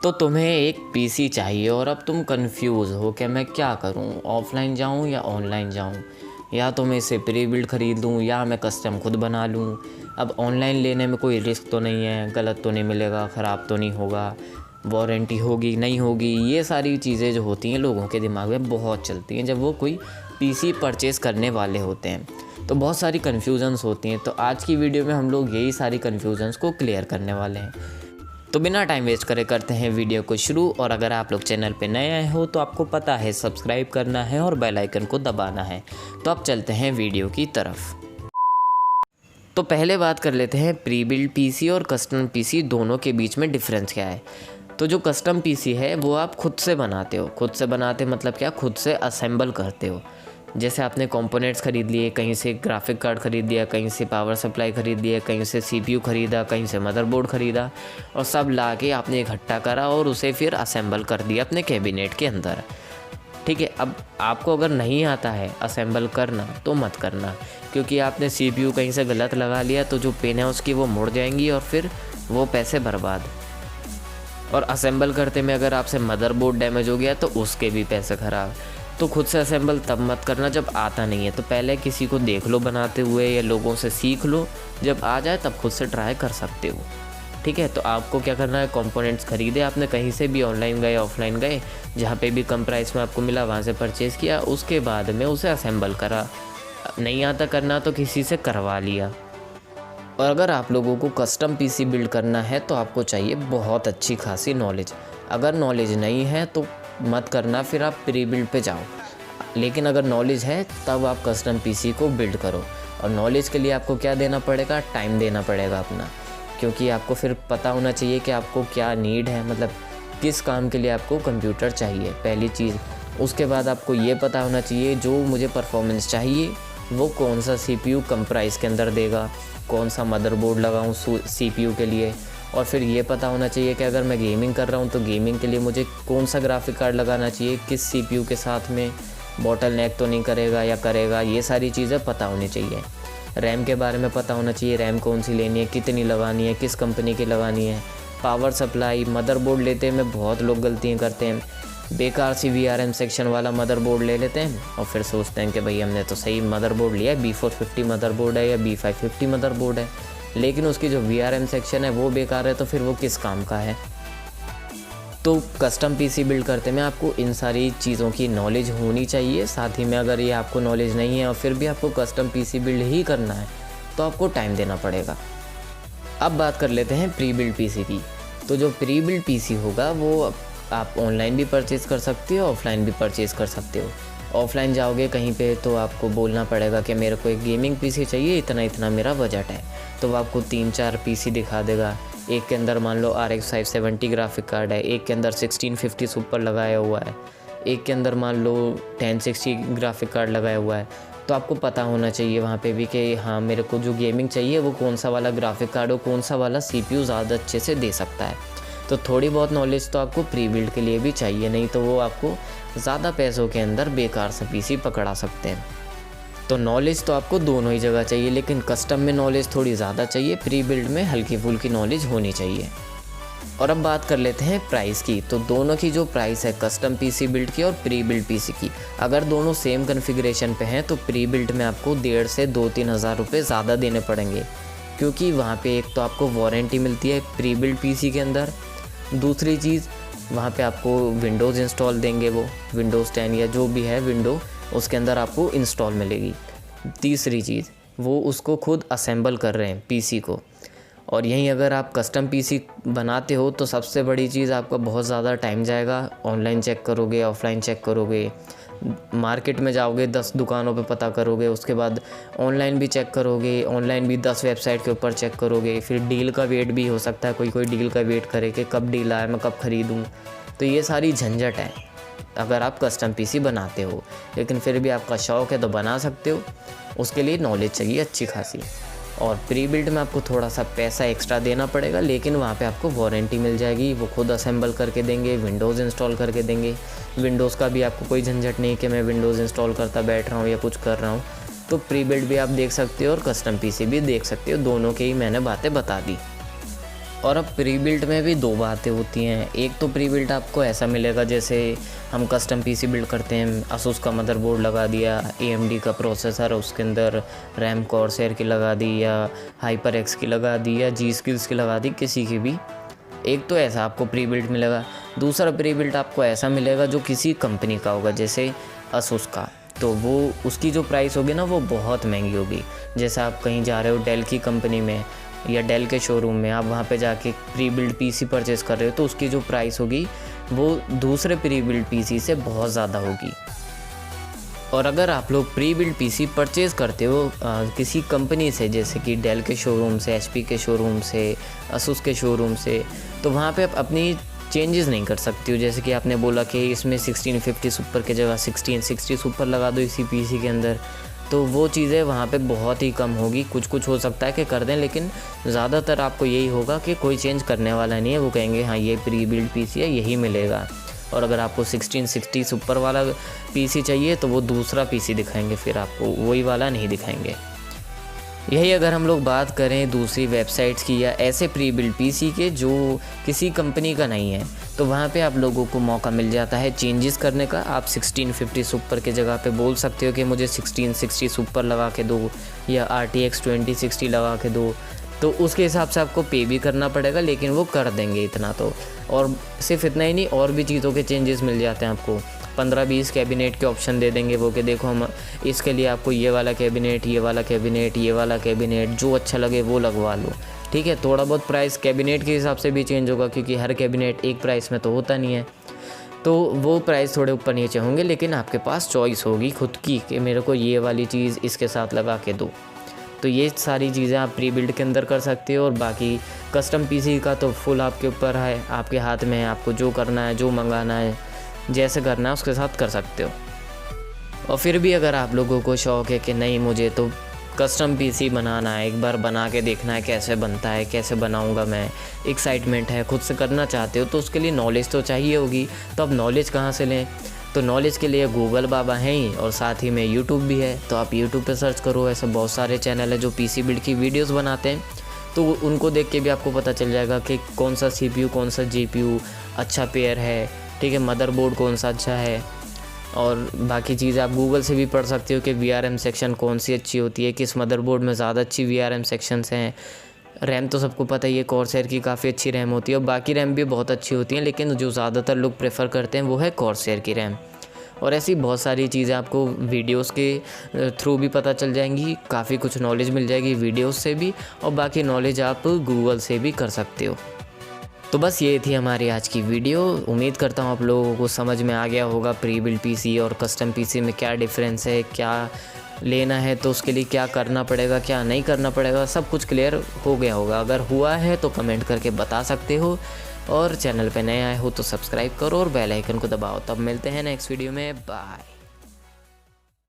तो तुम्हें एक पीसी चाहिए और अब तुम कंफ्यूज हो कि मैं क्या करूं, ऑफलाइन जाऊं या ऑनलाइन जाऊं, या तो मैं इसे प्री बिल्ड ख़रीद लूं या मैं कस्टम खुद बना लूं। अब ऑनलाइन लेने में कोई रिस्क तो नहीं है, गलत तो नहीं मिलेगा, ख़राब तो नहीं होगा, वारंटी होगी नहीं होगी। ये सारी चीज़ें जो होती हैं लोगों के दिमाग में बहुत चलती हैं जब वो कोई पीसी परचेज़ करने वाले होते हैं, तो बहुत सारी कन्फ्यूज़न्स होती हैं। तो आज की वीडियो में हम लोग यही सारी कन्फ्यूज़न्स को क्लियर करने वाले हैं। तो बिना टाइम वेस्ट करे करते हैं वीडियो को शुरू। और अगर आप लोग चैनल पे नए आए हो तो आपको पता है सब्सक्राइब करना है और बेल आइकन को दबाना है। तो अब चलते हैं वीडियो की तरफ। तो पहले बात कर लेते हैं प्री बिल्ड पीसी और कस्टम पीसी दोनों के बीच में डिफरेंस क्या है। तो जो कस्टम पीसी है वो आप खुद से बनाते हो। खुद से बनाते मतलब क्या, खुद से असेंबल करते हो। जैसे आपने कंपोनेंट्स ख़रीद लिए, कहीं से ग्राफिक कार्ड ख़रीद लिया, कहीं से पावर सप्लाई ख़रीद लिया, कहीं से सीपीयू ख़रीदा, कहीं से मदरबोर्ड ख़रीदा, और सब ला के आपने इकट्ठा करा और उसे फिर असेंबल कर दिया अपने कैबिनेट के अंदर। ठीक है, अब आपको अगर नहीं आता है असेंबल करना तो मत करना, क्योंकि आपने सीपीयू कहीं से गलत लगा लिया तो जो पिन है उसकी वो मुड़ जाएंगी और फिर वो पैसे बर्बाद। और असेंबल करते में अगर आपसे मदरबोर्ड डैमेज हो गया तो उसके भी पैसे ख़राब। तो खुद से असेंबल तब मत करना जब आता नहीं है। तो पहले किसी को देख लो बनाते हुए या लोगों से सीख लो, जब आ जाए तब खुद से ट्राई कर सकते हो। ठीक है, तो आपको क्या करना है, कंपोनेंट्स खरीदे आपने कहीं से भी, ऑनलाइन गए ऑफलाइन गए, जहाँ पे भी कम प्राइस में आपको मिला वहाँ से परचेज़ किया, उसके बाद में उसे असेंबल करा। नहीं आता करना तो किसी से करवा लिया। और अगर आप लोगों को कस्टम पीसी बिल्ड करना है तो आपको चाहिए बहुत अच्छी खासी नॉलेज। अगर नॉलेज नहीं है तो मत करना, फिर आप प्री बिल्ड पे जाओ। लेकिन अगर नॉलेज है तब आप कस्टम पीसी को बिल्ड करो। और नॉलेज के लिए आपको क्या देना पड़ेगा, टाइम देना पड़ेगा अपना, क्योंकि आपको फिर पता होना चाहिए कि आपको क्या नीड है, मतलब किस काम के लिए आपको कंप्यूटर चाहिए, पहली चीज़। उसके बाद आपको ये पता होना चाहिए जो मुझे परफॉर्मेंस चाहिए वो कौन सा सीपीयू कम प्राइस के अंदर देगा, कौन सा मदरबोर्ड लगाऊं सीपीयू के लिए। और फिर ये पता होना चाहिए कि अगर मैं गेमिंग कर रहा हूँ तो गेमिंग के लिए मुझे कौन सा ग्राफिक कार्ड लगाना चाहिए, किस सीपीयू के साथ में, बॉटल नेक तो नहीं करेगा या करेगा। ये सारी चीज़ें पता होनी चाहिए। रैम के बारे में पता होना चाहिए, रैम कौन सी लेनी है, कितनी लगानी है, किस कंपनी की लगानी है। पावर सप्लाई, मदरबोर्ड लेते में बहुत लोग गलतियाँ करते हैं, बेकार सी VRM सेक्शन वाला मदरबोर्ड ले लेते हैं और फिर सोचते हैं कि भाई हमने तो सही मदरबोर्ड लिया है, B450 मदरबोर्ड है या B550 मदरबोर्ड है, लेकिन उसकी जो VRM सेक्शन है वो बेकार है, तो फिर वो किस काम का है। तो कस्टम पीसी बिल्ड करते में आपको इन सारी चीज़ों की नॉलेज होनी चाहिए। साथ ही में अगर ये आपको नॉलेज नहीं है और फिर भी आपको कस्टम पीसी बिल्ड ही करना है तो आपको टाइम देना पड़ेगा। अब बात कर लेते हैं प्री बिल्ड पीसी की। तो जो प्री बिल्ड पीसी होगा वो आप ऑनलाइन भी परचेज़ कर सकते हो, ऑफलाइन भी परचेज़ कर सकते हो। ऑफलाइन जाओगे कहीं पे तो आपको बोलना पड़ेगा कि मेरे को एक गेमिंग पीसी चाहिए, इतना इतना मेरा बजट है, तो वो आपको 3-4 पीसी दिखा देगा। एक के अंदर मान लो RX 570 ग्राफिक कार्ड है, एक के अंदर 1650 सुपर लगाया हुआ है, एक के अंदर मान लो 1060 ग्राफिक कार्ड लगाया हुआ है। तो आपको पता होना चाहिए वहाँ पे भी कि हाँ मेरे को जो गेमिंग चाहिए वो कौन सा वाला ग्राफिक कार्ड हो, कौन सा वाला CPU ज़्यादा अच्छे से दे सकता है। तो थोड़ी बहुत नॉलेज तो आपको प्री बिल्ड के लिए भी चाहिए, नहीं तो वो आपको ज़्यादा पैसों के अंदर बेकार सा पीसी पकड़ा सकते हैं। तो नॉलेज तो आपको दोनों ही जगह चाहिए, लेकिन कस्टम में नॉलेज थोड़ी ज़्यादा चाहिए, प्री बिल्ड में हल्की फुल्की नॉलेज होनी चाहिए। और अब बात कर लेते हैं प्राइस की। तो दोनों की जो प्राइस है, कस्टम पीसी बिल्ड की और प्री बिल्ड पीसी की, अगर दोनों सेम कन्फिग्रेशन पे हैं तो प्री बिल्ड में आपको 1.5 से 2-3 हज़ार रुपये ज़्यादा देने पड़ेंगे, क्योंकि वहाँ पे एक तो आपको वारंटी मिलती है प्री बिल्ड पीसी के अंदर, दूसरी चीज़ वहाँ पे आपको विंडोज़ इंस्टॉल देंगे, वो विंडोज़ 10 या जो भी है विंडो उसके अंदर आपको इंस्टॉल मिलेगी। तीसरी चीज़ वो उसको खुद असेंबल कर रहे हैं पीसी को। और यहीं अगर आप कस्टम पीसी बनाते हो तो सबसे बड़ी चीज़ आपका बहुत ज़्यादा टाइम जाएगा। ऑनलाइन चेक करोगे, ऑफलाइन चेक करोगे, मार्केट में जाओगे 10 दुकानों पे पता करोगे, उसके बाद ऑनलाइन भी चेक करोगे, ऑनलाइन भी 10 वेबसाइट के ऊपर चेक करोगे, फिर डील का वेट भी हो सकता है, कोई डील का वेट करे कि कब डील आए, मैं कब ख़रीदूँ। तो ये सारी झंझट है अगर आप कस्टम पीसी बनाते हो। लेकिन फिर भी आपका शौक़ है तो बना सकते हो, उसके लिए नॉलेज चाहिए अच्छी खासी। और प्री बिल्ड में आपको थोड़ा सा पैसा एक्स्ट्रा देना पड़ेगा, लेकिन वहाँ पे आपको वारंटी मिल जाएगी, वो खुद असेंबल करके देंगे, विंडोज़ इंस्टॉल करके देंगे। विंडोज़ का भी आपको कोई झंझट नहीं कि मैं विंडोज़ इंस्टॉल करता बैठ रहा हूँ या कुछ कर रहा हूँ। तो प्री बिल्ड भी आप देख सकते हो और कस्टम पीसी भी देख सकते हो, दोनों की ही मैंने बातें बता दी। और अब प्री बिल्ट में भी दो बातें होती हैं। एक तो प्री बिल्ट आपको ऐसा मिलेगा जैसे हम कस्टम पीसी बिल्ड करते हैं, asus का मदरबोर्ड लगा दिया, AMD का प्रोसेसर, उसके अंदर रैम कॉर्सर की लगा दी या HyperX की लगा दी या G-Skills की लगा दी, किसी की भी। एक तो ऐसा आपको प्री बिल्ट मिलेगा। दूसरा प्री बिल्ट आपको ऐसा मिलेगा जो किसी कंपनी का होगा, जैसे asus का, तो वो उसकी जो प्राइस होगी ना वो बहुत महंगी होगी। जैसे आप कहीं जा रहे हो डेल की कंपनी में या डेल के शोरूम में, आप वहाँ पे जाके प्री बिल्ड पीसी परचेज़ कर रहे हो तो उसकी जो प्राइस होगी वो दूसरे प्री बिल्ड पीसी से बहुत ज़्यादा होगी। और अगर आप लोग प्री बिल्ड पीसी परचेज़ करते हो किसी कंपनी से, जैसे कि डेल के शोरूम से, HP के शोरूम से, asus के शोरूम से, तो वहाँ पे आप अपनी चेंजेस नहीं कर सकती हो। जैसे कि आपने बोला कि इसमें 1650 सुपर की जगह 1660 सुपर लगा दो इसी पीसी के अंदर, तो वो चीज़ें वहाँ पे बहुत ही कम होगी। कुछ हो सकता है कि कर दें, लेकिन ज़्यादातर आपको यही होगा कि कोई चेंज करने वाला नहीं है। वो कहेंगे हाँ ये प्री बिल्ड पीसी है, यही मिलेगा। और अगर आपको 1660 सुपर वाला पीसी चाहिए तो वो दूसरा पीसी दिखाएंगे, फिर आपको वही वाला नहीं दिखाएंगे। यही अगर हम लोग बात करें दूसरी वेबसाइट्स की या ऐसे प्री बिल्ड पीसी के जो किसी कंपनी का नहीं है, तो वहाँ पे आप लोगों को मौका मिल जाता है चेंजेस करने का। आप 1650 सुपर के जगह पे बोल सकते हो कि मुझे 1660 सुपर लगा के दो या RTX 2060 लगा के दो, तो उसके हिसाब से आपको पे भी करना पड़ेगा, लेकिन वो कर देंगे इतना तो। और सिर्फ इतना ही नहीं, और भी चीज़ों के चेंजेस मिल जाते हैं आपको। 15-20 कैबिनेट के ऑप्शन दे देंगे वो, कि देखो हम इसके लिए आपको ये वाला कैबिनेट, ये वाला कैबिनेट, ये वाला कैबिनेट, जो अच्छा लगे वो लगवा लो। ठीक है, थोड़ा बहुत प्राइस कैबिनेट के हिसाब से भी चेंज होगा, क्योंकि हर कैबिनेट एक प्राइस में तो होता नहीं है, तो वो प्राइस थोड़े ऊपर नीचे होंगे, लेकिन आपके पास चॉइस होगी खुद की कि मेरे को ये वाली चीज़ इसके साथ लगा के दो। तो ये सारी चीज़ें आप प्री बिल्ड के अंदर कर सकते हो। और बाकी कस्टम पीसी का तो फुल आपके ऊपर है, आपके हाथ में है, आपको जो करना है, जो मंगाना है, जैसे करना है उसके साथ कर सकते हो। और फिर भी अगर आप लोगों को शौक़ है कि नहीं मुझे तो कस्टम पीसी बनाना है, एक बार बना के देखना है कैसे बनता है, कैसे बनाऊंगा मैं, एक्साइटमेंट है, खुद से करना चाहते हो, तो उसके लिए नॉलेज तो चाहिए होगी। तो अब नॉलेज कहाँ से लें? तो नॉलेज के लिए गूगल बाबा हैं ही, और साथ ही में यूट्यूब भी है। तो आप यूट्यूब पे सर्च करो, ऐसे बहुत सारे चैनल है जो पीसी बिल्ड की वीडियोस बनाते हैं, तो उनको देख के भी आपको पता चल जाएगा कि कौन सा CPU कौन सा GPU अच्छा पेयर है, ठीक है, मदरबोर्ड कौन सा अच्छा है। और बाकी चीज़ें आप गूगल से भी पढ़ सकते हो कि VRM सेक्शन कौन सी अच्छी होती है, किस मदरबोर्ड में ज़्यादा अच्छी VRM सेक्शंस हैं। रैम तो सबको पता ही है, कॉर्सर की काफ़ी अच्छी रैम होती है, और बाकी रैम भी बहुत अच्छी होती हैं, लेकिन जो ज़्यादातर लोग प्रेफर करते हैं वो है कॉर्सर की रैम। और ऐसी बहुत सारी चीज़ें आपको वीडियोस के थ्रू भी पता चल जाएंगी, काफ़ी कुछ नॉलेज मिल जाएगी वीडियोस से भी, और बाकी नॉलेज आप गूगल से भी कर सकते हो। तो बस ये थी हमारी आज की वीडियो। उम्मीद करता हूँ आप लोगों को समझ में आ गया होगा प्री बिल्ड पीसी और कस्टम पीसी में क्या डिफरेंस है, क्या लेना है तो उसके लिए क्या करना पड़ेगा, क्या नहीं करना पड़ेगा, सब कुछ क्लियर हो गया होगा। अगर हुआ है तो कमेंट करके बता सकते हो, और चैनल पे नए आए हो तो सब्सक्राइब करो और बेल आइकन को दबाओ। तब मिलते हैं नेक्स्ट वीडियो में, बाय।